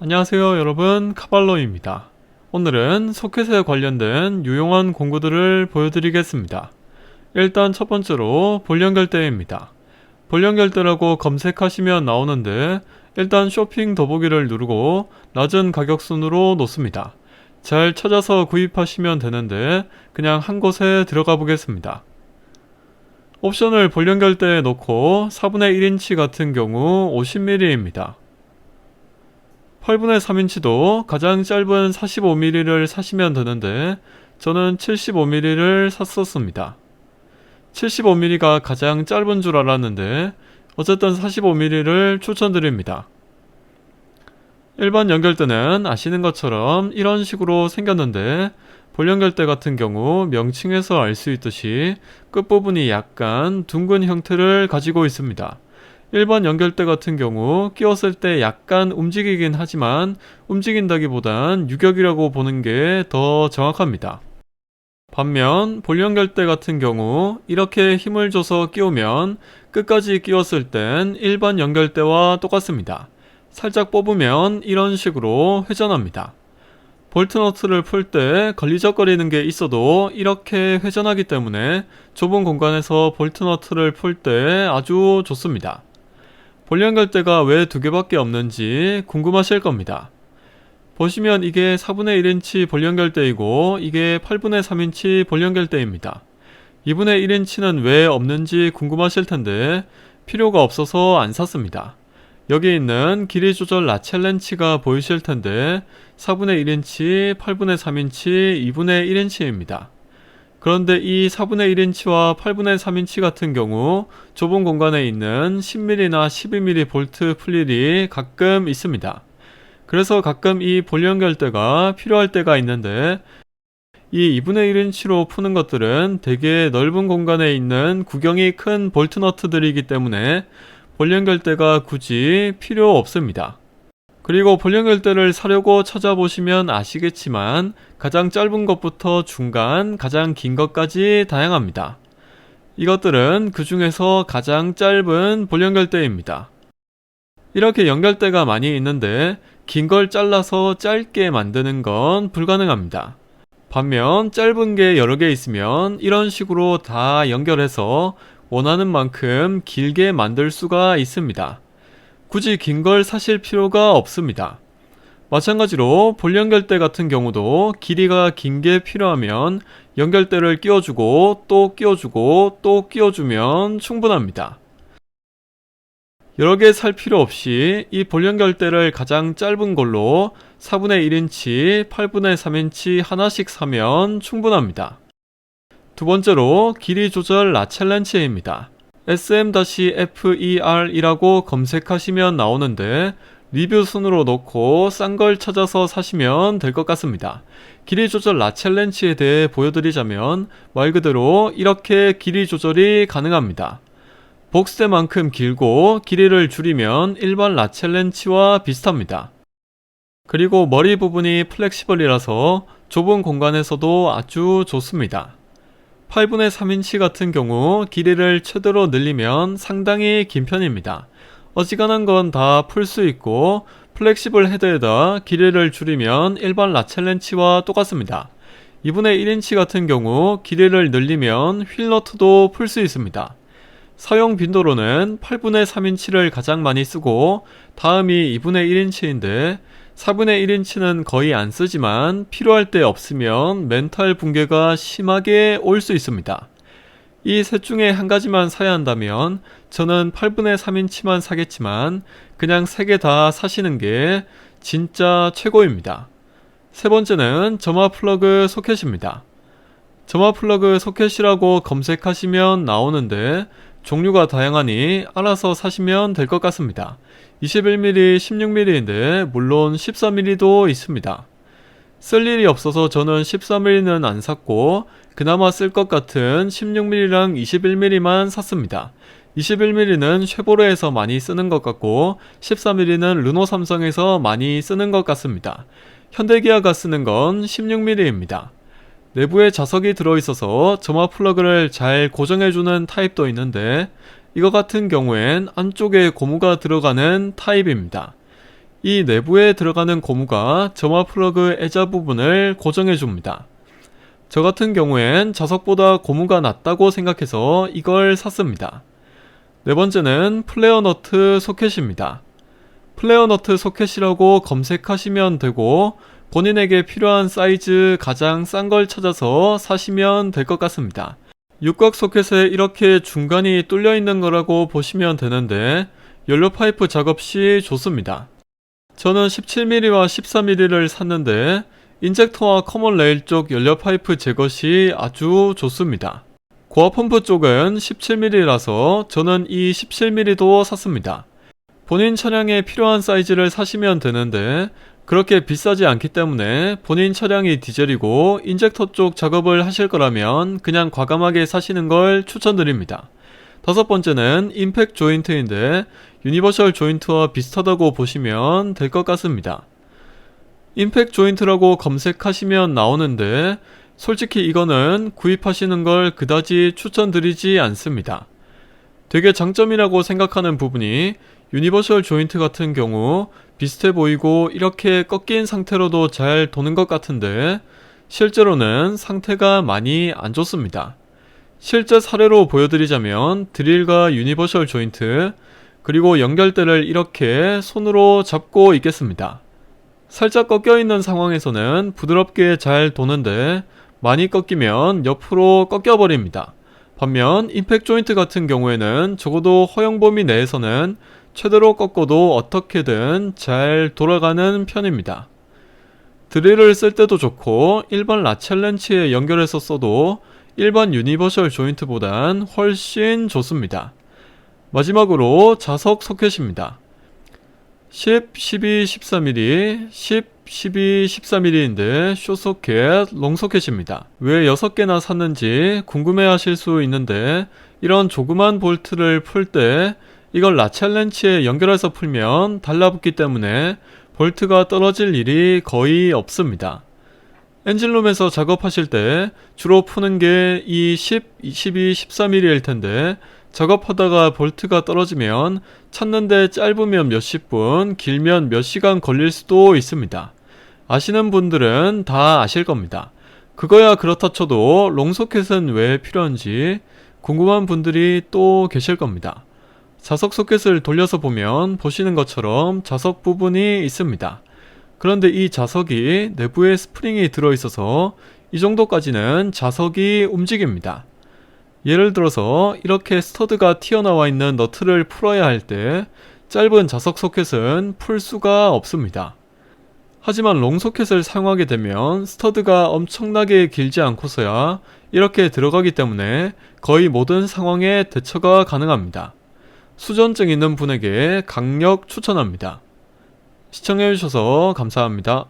안녕하세요 여러분, 카발로입니다. 오늘은 소켓에 관련된 유용한 공구들을 보여드리겠습니다. 일단 첫 번째로 볼연결대입니다. 볼연결대라고 검색하시면 나오는데 일단 쇼핑 더보기를 누르고 낮은 가격 순으로 놓습니다. 잘 찾아서 구입하시면 되는데 그냥 한 곳에 들어가 보겠습니다. 옵션을 볼연결대에 놓고 4분의 1인치 같은 경우 50mm입니다. 8분의 3인치도 가장 짧은 45mm를 사시면 되는데 저는 75mm를 샀었습니다. 75mm가 가장 짧은 줄 알았는데 어쨌든 45mm를 추천드립니다. 일반 연결대는 아시는 것처럼 이런 식으로 생겼는데 볼연결대 같은 경우 명칭에서 알 수 있듯이 끝부분이 약간 둥근 형태를 가지고 있습니다. 일반 연결대 같은 경우 끼웠을 때 약간 움직이긴 하지만 움직인다기보단 유격이라고 보는 게 더 정확합니다. 반면 볼연결대 같은 경우 이렇게 힘을 줘서 끼우면 끝까지 끼웠을 땐 일반 연결대와 똑같습니다. 살짝 뽑으면 이런 식으로 회전합니다. 볼트너트를 풀 때 걸리적거리는 게 있어도 이렇게 회전하기 때문에 좁은 공간에서 볼트너트를 풀 때 아주 좋습니다. 볼연결대가 왜 두 개밖에 없는지 궁금하실 겁니다. 보시면 이게 4분의 1인치 볼연결대이고 이게 8분의 3인치 볼연결대입니다. 2분의 1인치는 왜 없는지 궁금하실 텐데 필요가 없어서 안 샀습니다. 여기 있는 길이 조절 라첼 렌치가 보이실 텐데 4분의 1인치, 8분의 3인치, 2분의 1인치입니다. 그런데 이 4분의 1인치와 8분의 3인치 같은 경우 좁은 공간에 있는 10mm나 12mm 볼트 풀 일이 가끔 있습니다. 그래서 가끔 이 볼연결대가 필요할 때가 있는데 이 2분의 1인치로 푸는 것들은 되게 넓은 공간에 있는 구경이 큰 볼트너트들이기 때문에 볼연결대가 굳이 필요 없습니다. 그리고 볼연결대를 사려고 찾아보시면 아시겠지만 가장 짧은 것부터 중간, 가장 긴 것까지 다양합니다. 이것들은 그 중에서 가장 짧은 볼연결대입니다. 이렇게 연결대가 많이 있는데 긴 걸 잘라서 짧게 만드는 건 불가능합니다. 반면 짧은 게 여러 개 있으면 이런 식으로 다 연결해서 원하는 만큼 길게 만들 수가 있습니다. 굳이 긴 걸 사실 필요가 없습니다. 마찬가지로 볼연결대 같은 경우도 길이가 긴 게 필요하면 연결대를 끼워주고 또 끼워주고 또 끼워주면 충분합니다. 여러 개 살 필요 없이 이 볼연결대를 가장 짧은 걸로 4분의 1인치, 8분의 3인치 하나씩 사면 충분합니다. 두 번째로 길이 조절 라첼 렌치입니다. SM-FER이라고 검색하시면 나오는데 리뷰 순으로 놓고 싼 걸 찾아서 사시면 될 것 같습니다. 길이 조절 라첼 렌치에 대해 보여드리자면 말 그대로 이렇게 길이 조절이 가능합니다. 복스대만큼 길고 길이를 줄이면 일반 라첼 렌치와 비슷합니다. 그리고 머리 부분이 플렉시블이라서 좁은 공간에서도 아주 좋습니다. 8분의 3인치 같은 경우 길이를 최대로 늘리면 상당히 긴 편입니다. 어지간한 건 다 풀 수 있고 플렉시블 헤드에다 길이를 줄이면 일반 라첼 렌치와 똑같습니다. 2분의 1인치 같은 경우 길이를 늘리면 휠너트도 풀 수 있습니다. 사용 빈도로는 8분의 3인치를 가장 많이 쓰고 다음이 2분의 1인치인데 4분의 1인치는 거의 안 쓰지만 필요할 때 없으면 멘탈 붕괴가 심하게 올 수 있습니다. 이 셋 중에 한 가지만 사야 한다면 저는 8분의 3인치만 사겠지만 그냥 3개 다 사시는 게 진짜 최고입니다. 세 번째는 점화 플러그 소켓입니다. 점화 플러그 소켓이라고 검색하시면 나오는데 종류가 다양하니 알아서 사시면 될 것 같습니다. 21mm, 16mm인데 물론 14mm도 있습니다. 쓸 일이 없어서 저는 14mm는 안 샀고 그나마 쓸 것 같은 16mm랑 21mm만 샀습니다. 21mm는 쉐보레에서 많이 쓰는 것 같고 14mm는 르노 삼성에서 많이 쓰는 것 같습니다. 현대기아가 쓰는 건 16mm입니다. 내부에 자석이 들어있어서 점화 플러그를 잘 고정해주는 타입도 있는데 이거 같은 경우엔 안쪽에 고무가 들어가는 타입입니다. 이 내부에 들어가는 고무가 점화 플러그 애자 부분을 고정해 줍니다. 저 같은 경우엔 자석보다 고무가 낫다고 생각해서 이걸 샀습니다. 네 번째는 플레어 너트 소켓입니다. 플레어 너트 소켓이라고 검색하시면 되고 본인에게 필요한 사이즈 가장 싼 걸 찾아서 사시면 될 것 같습니다. 육각 소켓에 이렇게 중간이 뚫려 있는 거라고 보시면 되는데 연료 파이프 작업 시 좋습니다. 저는 17mm와 14mm를 샀는데 인젝터와 커먼 레일 쪽 연료 파이프 제거 시 아주 좋습니다. 고압 펌프 쪽은 17mm라서 저는 이 17mm도 샀습니다. 본인 차량에 필요한 사이즈를 사시면 되는데 그렇게 비싸지 않기 때문에 본인 차량이 디젤이고 인젝터 쪽 작업을 하실 거라면 그냥 과감하게 사시는 걸 추천드립니다. 다섯 번째는 임팩 조인트인데 유니버셜 조인트와 비슷하다고 보시면 될 것 같습니다. 임팩 조인트라고 검색하시면 나오는데 솔직히 이거는 구입하시는 걸 그다지 추천드리지 않습니다. 되게 장점이라고 생각하는 부분이 유니버셜 조인트 같은 경우 비슷해 보이고 이렇게 꺾인 상태로도 잘 도는 것 같은데 실제로는 상태가 많이 안 좋습니다. 실제 사례로 보여드리자면 드릴과 유니버셜 조인트 그리고 연결대를 이렇게 손으로 잡고 있겠습니다. 살짝 꺾여 있는 상황에서는 부드럽게 잘 도는데 많이 꺾이면 옆으로 꺾여 버립니다. 반면 임팩 조인트 같은 경우에는 적어도 허용 범위 내에서는 최대로 꺾어도 어떻게든 잘 돌아가는 편입니다. 드릴을 쓸 때도 좋고 일반 라첼 렌치에 연결해서 써도 일반 유니버셜 조인트보단 훨씬 좋습니다. 마지막으로 자석 소켓입니다. 10, 12, 14mm, 10, 12, 14mm인데 숏소켓, 롱소켓입니다. 왜 6개나 샀는지 궁금해 하실 수 있는데 이런 조그만 볼트를 풀 때 이걸 라첼 렌치에 연결해서 풀면 달라붙기 때문에 볼트가 떨어질 일이 거의 없습니다. 엔진룸에서 작업하실 때 주로 푸는 게 이 10, 12, 14mm일 텐데 작업하다가 볼트가 떨어지면 찾는데 짧으면 몇십 분, 길면 몇 시간 걸릴 수도 있습니다. 아시는 분들은 다 아실 겁니다. 그거야 그렇다 쳐도 롱소켓은 왜 필요한지 궁금한 분들이 또 계실 겁니다. 자석 소켓을 돌려서 보면 보시는 것처럼 자석 부분이 있습니다. 그런데 이 자석이 내부에 스프링이 들어있어서 이 정도까지는 자석이 움직입니다. 예를 들어서 이렇게 스터드가 튀어나와 있는 너트를 풀어야 할 때 짧은 자석 소켓은 풀 수가 없습니다. 하지만 롱 소켓을 사용하게 되면 스터드가 엄청나게 길지 않고서야 이렇게 들어가기 때문에 거의 모든 상황에 대처가 가능합니다. 수전증 있는 분에게 강력 추천합니다. 시청해주셔서 감사합니다.